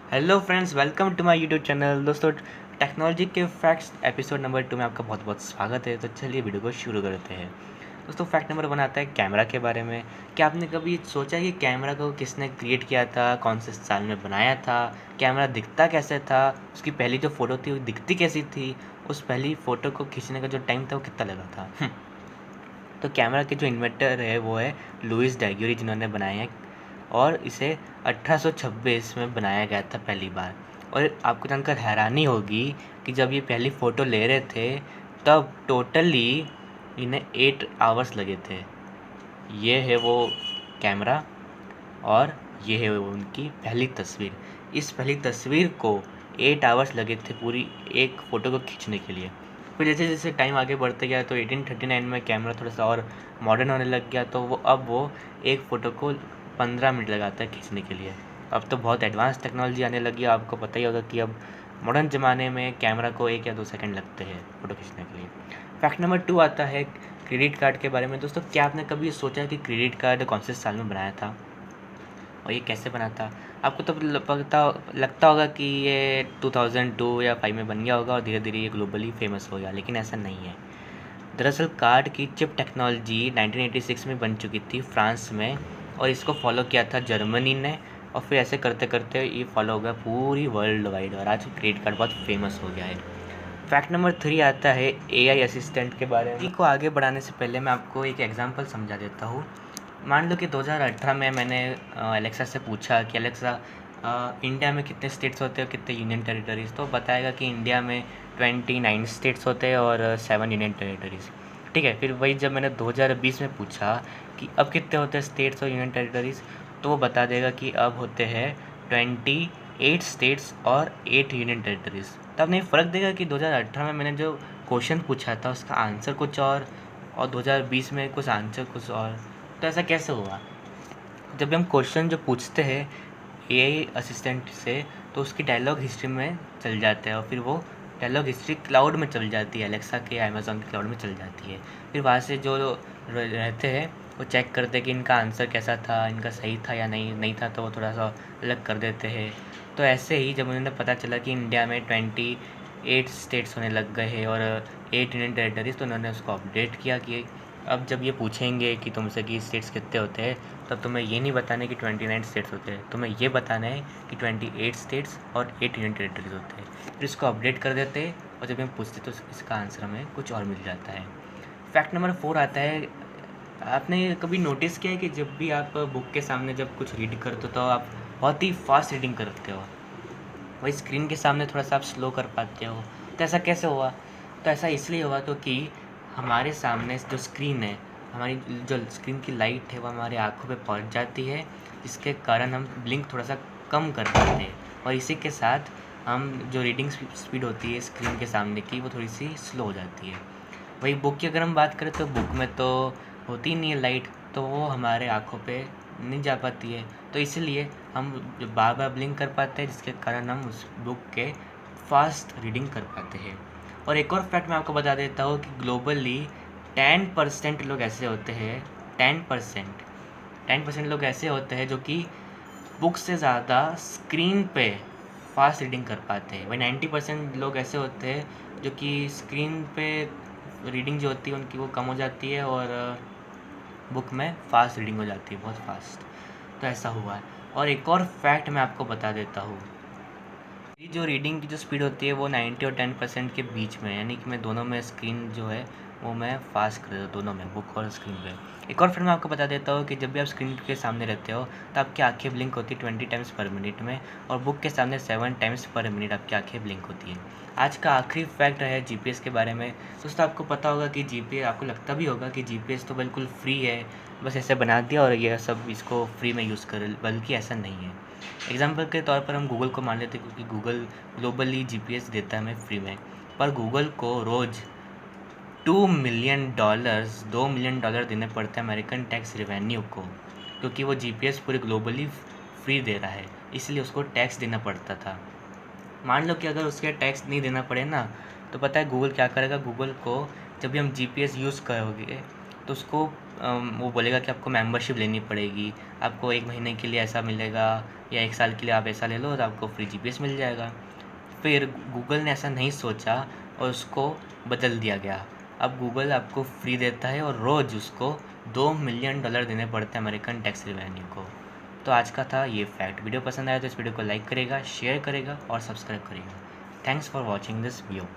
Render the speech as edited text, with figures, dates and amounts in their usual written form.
Hello friends, welcome to my YouTube channel. दोस्तों, technology के facts episode number 2 में आपका बहुत बहुत स्वागत है। तो चलिए वीडियो को शुरू करते हैं। दोस्तों, फैक्ट नंबर 1 आता है कैमरा के बारे में। क्या आपने कभी सोचा कि कैमरा को किसने क्रिएट किया था, कौन से साल में बनाया था, कैमरा दिखता कैसे था, उसकी पहली जो फ़ोटो थी वो दिखती कैसी थी, उस पहली फ़ोटो को खींचने का जो टाइम था वो कितना लगा था। तो कैमरा के जो इन्वेंटर है वो है लुइस डैग्यूरी, जिन्होंने बनाए हैं और इसे 1826 में बनाया गया था पहली बार। और आपको जानकर हैरानी होगी कि जब ये पहली फ़ोटो ले रहे थे तब टोटली इन्हें 8 आवर्स लगे थे। ये है वो कैमरा और ये है वो उनकी पहली तस्वीर। इस पहली तस्वीर को 8 आवर्स लगे थे पूरी एक फ़ोटो को खींचने के लिए। फिर जैसे जैसे टाइम आगे बढ़ते गया तो 1839 में कैमरा थोड़ा सा और मॉडर्न होने लग गया, तो वो एक फ़ोटो को 15 मिनट लगाता है खींचने के लिए। अब तो बहुत एडवांस टेक्नोलॉजी आने लगी है। आपको पता ही होगा कि अब मॉडर्न ज़माने में कैमरा को 1 या 2 सेकंड लगते हैं फ़ोटो खींचने के लिए। फैक्ट नंबर 2 आता है क्रेडिट कार्ड के बारे में। दोस्तों, क्या आपने कभी सोचा कि क्रेडिट कार्ड कौन से साल में बनाया था और ये कैसे बना था? आपको तो लगता होगा कि ये 2002 या 5 में बन गया होगा और धीरे धीरे ये ग्लोबली फेमस हो गया, लेकिन ऐसा नहीं है। दरअसल कार्ड की चिप टेक्नोलॉजी 1986 में बन चुकी थी फ्रांस में, और इसको फॉलो किया था जर्मनी ने, और फिर ऐसे करते करते ये फॉलो हो गया पूरी वर्ल्ड वाइड, और आज क्रेडिट कार्ड बहुत फेमस हो गया है। फैक्ट नंबर 3 आता है एआई असिस्टेंट के बारे में। को आगे बढ़ाने से पहले मैं आपको एक एग्जांपल समझा देता हूँ। मान लो कि 2018 में मैंने एलेक्सा से पूछा कि एलेक्सा, इंडिया में कितने स्टेट्स होते हैं और कितने यूनियन टेरिटरीज़, तो बताएगा कि इंडिया में 29 स्टेट्स होते हैं और 7 यूनियन टेरिटरीज़। ठीक है, फिर वही जब मैंने 2020 में पूछा कि अब कितने होते हैं स्टेट्स और यूनियन टेरिटरीज़, तो वो बता देगा कि अब होते हैं 28 स्टेट्स और 8 यूनियन टेरिटरीज़। तब नहीं फ़र्क देगा कि 2018 में मैंने जो क्वेश्चन पूछा था उसका आंसर कुछ और 2020 में कुछ आंसर कुछ और। तो ऐसा कैसे हुआ? जब भी हम क्वेश्चन जो पूछते हैं एआई असिस्टेंट से, तो उसकी डायलॉग हिस्ट्री में चल जाते हैं और फिर वो डायलॉग हिस्ट्री क्लाउड में चल जाती है, एलेक्सा के अमेज़न के क्लाउड में चल जाती है। फिर वहाँ से जो रहते हैं वो चेक करते हैं कि इनका आंसर कैसा था, इनका सही था या नहीं था, तो वो थोड़ा सा अलग कर देते हैं। तो ऐसे ही जब उन्हें पता चला कि इंडिया में 28 स्टेट्स होने लग गए हैं और 8 यूनियन टेरिटरीज़, तो उन्होंने उसको अपडेट किया कि अब जब ये पूछेंगे कि तुमसे कि स्टेट्स कितने होते हैं, तब तुम्हें ये नहीं बताना है कि 29 स्टेट्स होते हैं, तुम्हें ये बताना है कि 28 स्टेट्स और 8 यूनियन टेरिटरीज होते हैं। फिर इसको अपडेट कर देते हैं और जब हम पूछते तो इसका आंसर हमें कुछ और मिल जाता है। फैक्ट नंबर 4 आता है, आपने कभी नोटिस किया है कि जब भी आप बुक के सामने जब कुछ रीड करते हो तो आप बहुत ही फास्ट रीडिंग करते हो, वही स्क्रीन के सामने थोड़ा सा आप स्लो कर पाते हो। तो ऐसा कैसे हुआ? तो ऐसा इसलिए हुआ क्योंकि हमारे सामने जो स्क्रीन है, हमारी जो स्क्रीन की लाइट है वो हमारी आँखों पे पहुंच जाती है, जिसके कारण हम ब्लिंक थोड़ा सा कम कर पाते हैं, और इसी के साथ हम जो रीडिंग स्पीड होती है स्क्रीन के सामने की वो थोड़ी सी स्लो हो जाती है। वही बुक की अगर हम बात करें तो बुक में तो होती नहीं है लाइट, तो वो हमारे आँखों पे नहीं जा पाती है, तो इसलिए हम बार बार ब्लिंक कर पाते हैं, जिसके कारण हम उस बुक के फास्ट रीडिंग कर पाते हैं। और एक और फैक्ट मैं आपको बता देता हूँ कि ग्लोबली 10% लोग ऐसे होते हैं, 10% लोग ऐसे होते हैं जो कि बुक से ज़्यादा स्क्रीन पे फास्ट रीडिंग कर पाते हैं। वही 90% लोग ऐसे होते हैं जो कि स्क्रीन पे रीडिंग जो होती है उनकी वो कम हो जाती है और बुक में फ़ास्ट रीडिंग हो जाती है, बहुत फास्ट। तो ऐसा हुआ है। और एक और फैक्ट मैं आपको बता देता हूँ, ये जो रीडिंग की जो स्पीड होती है वो 90 और 10% के बीच में, यानी कि मैं दोनों में स्क्रीन जो है वो मैं फास्ट कर देता हूँ, दोनों में, बुक और स्क्रीन पे। एक और फिर मैं आपको बता देता हूँ कि जब भी आप स्क्रीन के सामने रहते हो तो आपकी आंखें ब्लिंक होती है 20 टाइम्स पर मिनट में, और बुक के सामने 7 टाइम्स पर मिनट आपकी आंखें ब्लिंक होती है। आज का आखिरी फैक्ट है जीपीएस के बारे में। दोस्तों, आपको पता होगा कि जीपीएस, आपको लगता भी होगा कि जीपीएस तो बिल्कुल फ्री है, बस ऐसे बना दिया और यह सब इसको फ्री में यूज़ कर, बल्कि ऐसा नहीं है। एग्जाम्पल के तौर पर हम गूगल को मान लेते हैं, क्योंकि गूगल ग्लोबली जीपीएस देता है हमें फ्री में, पर गूगल को रोज़ $2 मिलियन $2 मिलियन देने पड़ते हैं अमेरिकन टैक्स रेवेन्यू को, क्योंकि वो जीपीएस पूरे ग्लोबली फ्री दे रहा है, इसलिए उसको टैक्स देना पड़ता था। मान लो कि अगर उसके टैक्स नहीं देना पड़े ना, तो पता है गूगल क्या करेगा? गूगल को जब भी हम जीपीएस यूज़ करोगे तो उसको वो बोलेगा कि आपको मेंबरशिप लेनी पड़ेगी, आपको 1 महीने के लिए ऐसा मिलेगा या 1 साल के लिए आप ऐसा ले लो और आपको फ्री जीपीएस मिल जाएगा। फिर गूगल ने ऐसा नहीं सोचा और उसको बदल दिया गया। अब गूगल आपको फ्री देता है और रोज़ उसको $2 मिलियन देने पड़ते हैं अमेरिकन टैक्स रेवेन्यू को। तो आज का था ये फैक्ट। वीडियो पसंद आया तो इस वीडियो को लाइक करेगा, शेयर करेगा और सब्सक्राइब करेगा। Thanks for watching this video.